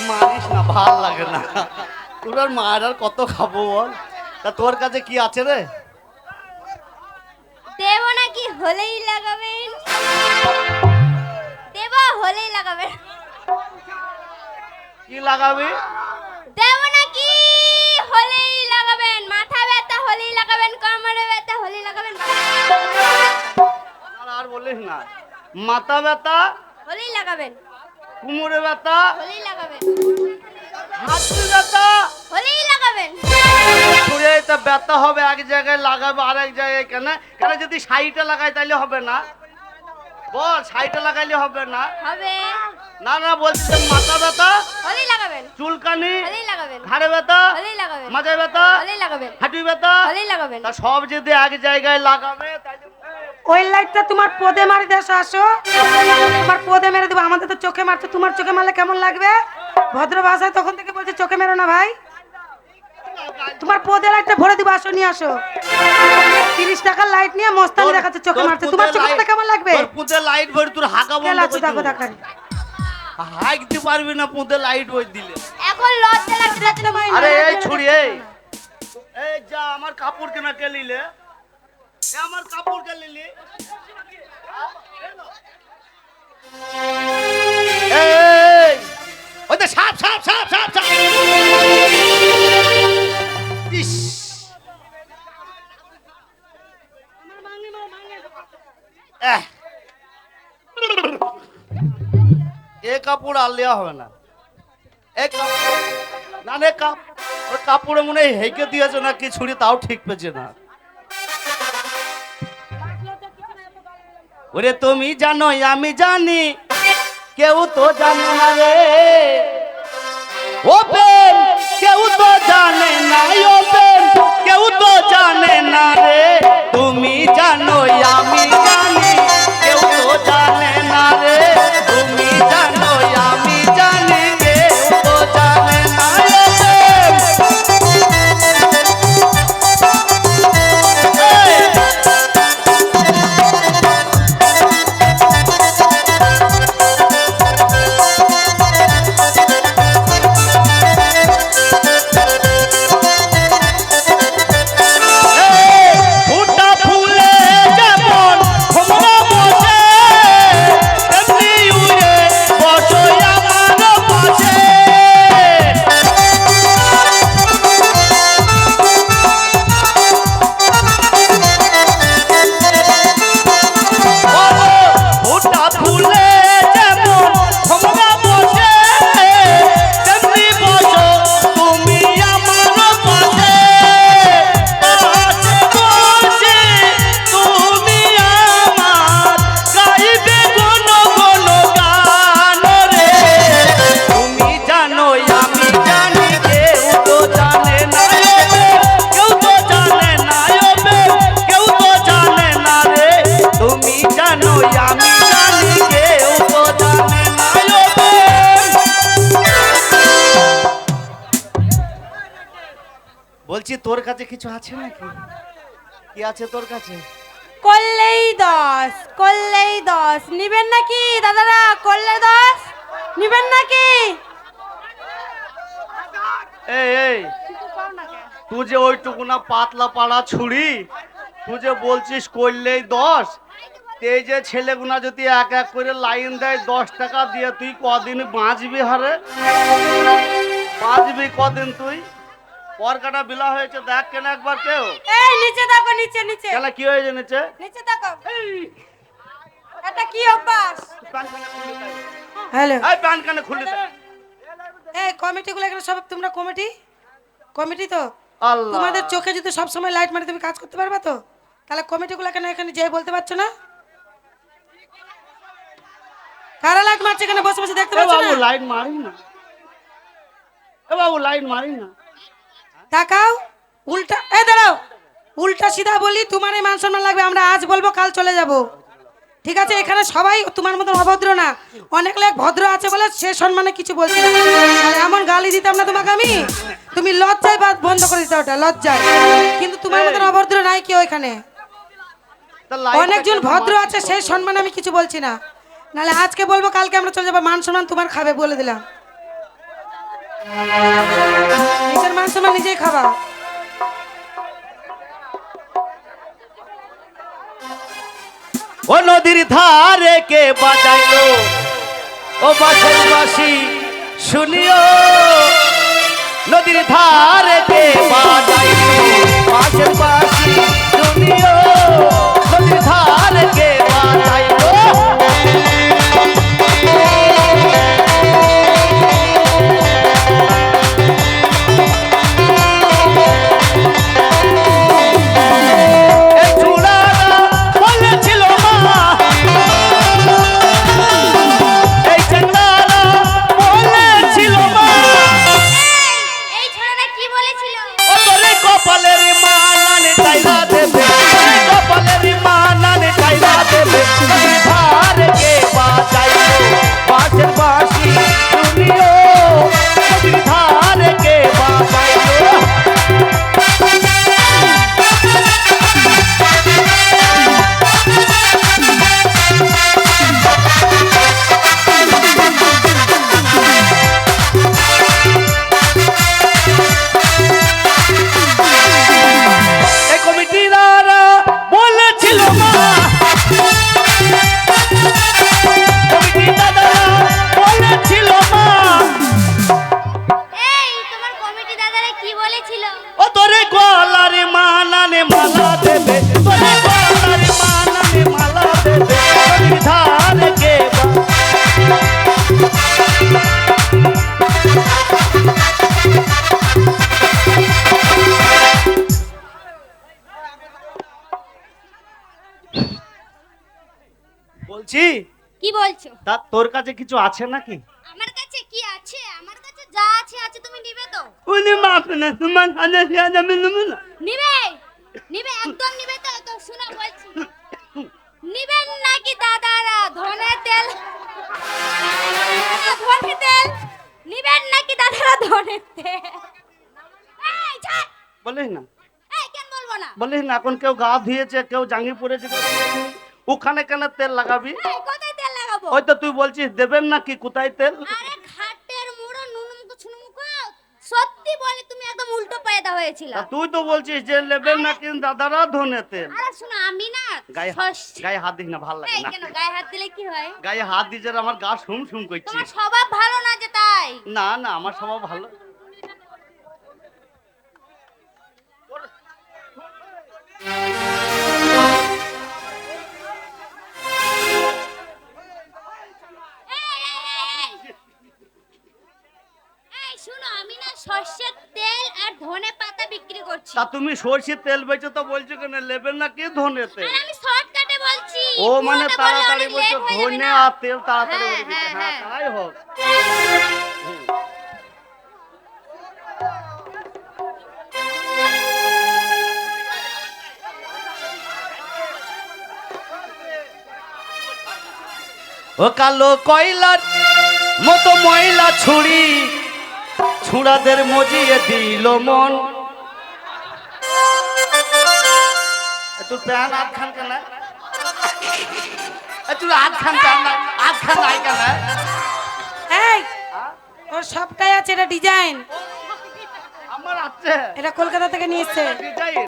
মারিস না, ভাল লাগে না। তোর আর মার আর কত খাবো বল? তা তোর কাছে কি আছে রে? দেব নাকি হলেই লাগাবেন? দেব হলেই লাগাবেন। কি লাগাবি? দেব নাকি হলেই লাগাবেন? মাথা ব্যথা হলেই লাগাবেন, কোমরে ব্যথা হলেই লাগাবেন। আর বলিস না। মাথা ব্যথা হলেই লাগাবেন, কোমরে ব্যথা হলেই লাগাবেন, হাঁটু ব্যথা হলেই লাগাবেন। ছুঁড়ে তা ব্যথা হবে এক জায়গায়, লাগাবে আর এক জায়গায়। কেন কেন যদি সাইডে লাগাই তাইলে হবে না? বল, সাইডে লাগাইলে হবে না? হবে। না না, বলছি যে মাথা ব্যথা হলেই লাগাবেন, চুলকানি হলেই লাগাবেন, ঘাড়ে ব্যথা হলেই লাগাবেন, মাথায় ব্যথা হলেই লাগাবেন, হাঁটু ব্যথা হলেই লাগাবেন। তা সব যদি এক জায়গায় লাগাবে তাইলে ওই লাইটটা তোমার পদে মারি দেশে আসো, তোমার পদে মেরে দেবো। আমাদের তো চোখে মারছে, তোমার চোখে মারলে কেমন লাগবে? ভদ্র ভাষায় তখন থেকে বলছে চোখে মেরো না ভাই। তোমার পদে লাইটটা ভরে দিব, আসো নিয়ে আসো। 30 টাকার লাইট নিয়ে মস্তানি দেখাচ্ছে, চোখে মারছে। তোমার চোখে মারলে কেমন লাগবে? তোর পুঁতে লাইট ভরে তোর হাগা বন্ধ কেলাচ্ছ করে দেখো দেবো। দেখারি। হাগতে পারবি না পুঁতে লাইট ভরে দিলে। এখন লজ্জা লাগছে না? আরে এই ছুরি, এই যা আমার কাপড় কেনা কে নিলে? আমার কাপড় কে নিলি? এই ওই তো সাপ সাপ সাপ সাপ সাপ। ইস, এহ, এ কাপড় আর লেওয়া হবে না। এক না রে কাপড়ে মনে হয় হেঁকে দিয়েছে না কি ছুরি, তাও ঠিক পেয়েছে না। ওরে তুমি জানো আমি জানি, কেউ তো জানে না রে ও প্রেম, কেউ তো জানে না ও প্রেম, কেউ তো জানে না রে। তুমি জানো আমি জানি, কেউ তো জানে না রে। তুমি জানো আমি জানি, কেউ তো জানে না ও প্রেম। ফুটা ফুলে যেমন ভোমরা বসে, তেমনি উড়ে বসো আমার পাশে। ফুটা ফুলে যেমন ভোমরা বসে, তেমনি বসো তুমি আমার পাশে। বসে তুমি আমার গাইবে কোন কোন গান রে। তুমি জানো আমি জানি, কেউ তো জানে না রে। কেউ তো জানে না রে, কেউ তো জানে না রে। তুমি জানো আমি জানি, কেউ তো জানে না রে। বলছি তোর কাছে কিছু আছে নাকি? কি আছে তোর কাছে? করলেই 10, করলেই 10 নিবেন নাকি দাদারা? করলে 10 নিবেন নাকি? এই এই, তুই যে ওইটুকু না পাতলা পাড়া ছুরি, তুই যে বলছিস করলেই 10, এই যে ছেলেগুনা যদি এক এক করে লাইন দেয় 10 টাকা দিয়ে, তুই কদিন বাঁচবি? হারে বাঁচবি কদিন তুই? পরকাটা বিলা হয়েছে দেখ কেন একবার কেউ। এই নিচে দেখো, নিচে নিচে কেন কি হয়েছে নিচে? নিচে দেখো। এটা কি অভ্যাস? হ্যালো, এই প্যান কানে খুলে দে। এই কমিটিগুলো এখানে সব তোমরা কমিটি কমিটি তো আল্লাহ, তোমাদের চোখে যদি সব সময় লাইট মারি তুমি কাজ করতে পারবে তো? তাহলে কমিটিগুলো কেন এখানে যেয়ে বলতে পারছো না? কারা লাইট মারছে এখানে বসে বসে দেখতে এ পাচ্ছ বাবু না? লাইন মারি না, এ বাবু লাইন মারি না। তাকাও উল্টা, এই দাঁড়াও, উল্টা সিধা বলি তোমার এই মান সম্মান লাগবে। আমরা আজ বলবো কাল চলে যাব, ঠিক আছে? এখানে সবাই তোমার মতন অভদ্র না, অনেক লোক ভদ্র আছে বলে সে সম্মানে কিছু বলছি না। তাহলে এমন গালি দিতাম না তোমাকে আমি। তুমি লজ্জায় বাদ বন্ধ করে দিতে ওটা লজ্জায়। কিন্তু তোমার মতন অভদ্র নাই কেউ এখানে। তা লাইটটা অনেকজন কেন ভদ্র মারছিস? আছে, সেই সম্মানে আমি কিছু বলছি না। নাহলে আজকে বলবো, কালকে আমরা চলে যাবো। মান সম্মান তোমার খাবে, বলে দিলাম। নিজের মান সম্মান নিজেই খাবা। ও নদীর ধারে কে বাজাইলো ও বাঁশের বাঁশি শুনিও, নদীর ধারে কে বাজাইলো বাঁশের বাঁশি শুনিও, নদীর ধারে কে বাজাইলো। এই চূড়ারা বলেছিল মা, এই চাঁদারা বলেছিল মা, এই ছোড়াটা কি বলেছিল? ও তোরে কপালের মানানে চাইরা দেবে, কপালের মানানে চাইরা দেবে, নদীর ধারে কে বাজাইলো বাঁশের বাঁশি শুনিও, নদীর ধারে কে বাজাইলো। এই কমিটিরা বলেছিল মা, কমিটি দাদারা বলেছিল মা, এই তোমার কমিটি দাদারা কি বলেছিল? ও তোরে গলার মানানে মালা দেবে, তোরে গলার মানানে মালা দেবে, নদীর ধারে কে বলছি। কি বলছো? তা তোর কাছে কিছু আছে নাকি? আমার কাছে কি আছে? আমার কাছে যা আছে আছে, তুমি নিবে তো? উনি মাপ না, তোমার হাজার হাজার নেবো না। নিবে নিবে, একদম নিবে তো? তো শোনা বলছি, নিবেন নাকি দাদারা ধনের তেল? ধনের তেল নিবেন নাকি দাদারা ধনের তেল? এই ছাড়! বলিস না, এই কেন বলবো না? বলিস না, এখন কেউ গা ধুয়েছে, কেউ জাঙ্গি পড়েছে, ওখানে কেন তেল লাগাবি? এই কোথায় তেল লাগাবো? ওই তো তুই বলছিস দেবেন নাকি, কোথায় তেল? আরে খাটের মুড়ো নুনুমুখো ছুনুমুখো, সত্যি বলে তুমি একদম উল্টো পায়দা হয়েছিল। তা তুই তো বলছিস যে নেবেন নাকি দাদারা ধনে তেল। আরে শোনো, আমি না গায়ে গায়ে হাত দিস না, ভাল লাগে এই না। কেন গায়ে হাত দিলে কি হয়? গায়ে হাত দিছে আমার গা শুম শুম করছে। তোমার স্বভাব ভালো না যে তাই। না না, আমার স্বভাব ভালো। এই শোনো, আমি না সর্ষের তেল আর ধনে পাতা বিক্রি করছি। তা তুমি সরষের তেল বেচো তো বলছো কেন নেবেন নাকি ধনে তেল? আর আমি শর্টকাটে বলছি। ও মানে পুরোটা বললে তাড়াতাড়ি অনেক বলছো late হয়ে যাবে ধনে না। আর তেল তাড়াতাড়ি হ্যাঁ, বলে দিতে। হ্যাঁ, হ্যাঁ হ্যাঁ। তাই হোক। ও কালো কয়লার মতো ময়লা ছুরি, ছুড়াদের মজিয়ে দিল মন। তোর প্যান আধ খান কেন? তোর আধ খান কেন? আধ খান নাই কেন? এই ওর সবটাই আছে, এটা ডিজাইন, আমার আছে, এটা কলকাতা থেকে নিয়ে এসছে। ডিজাইন।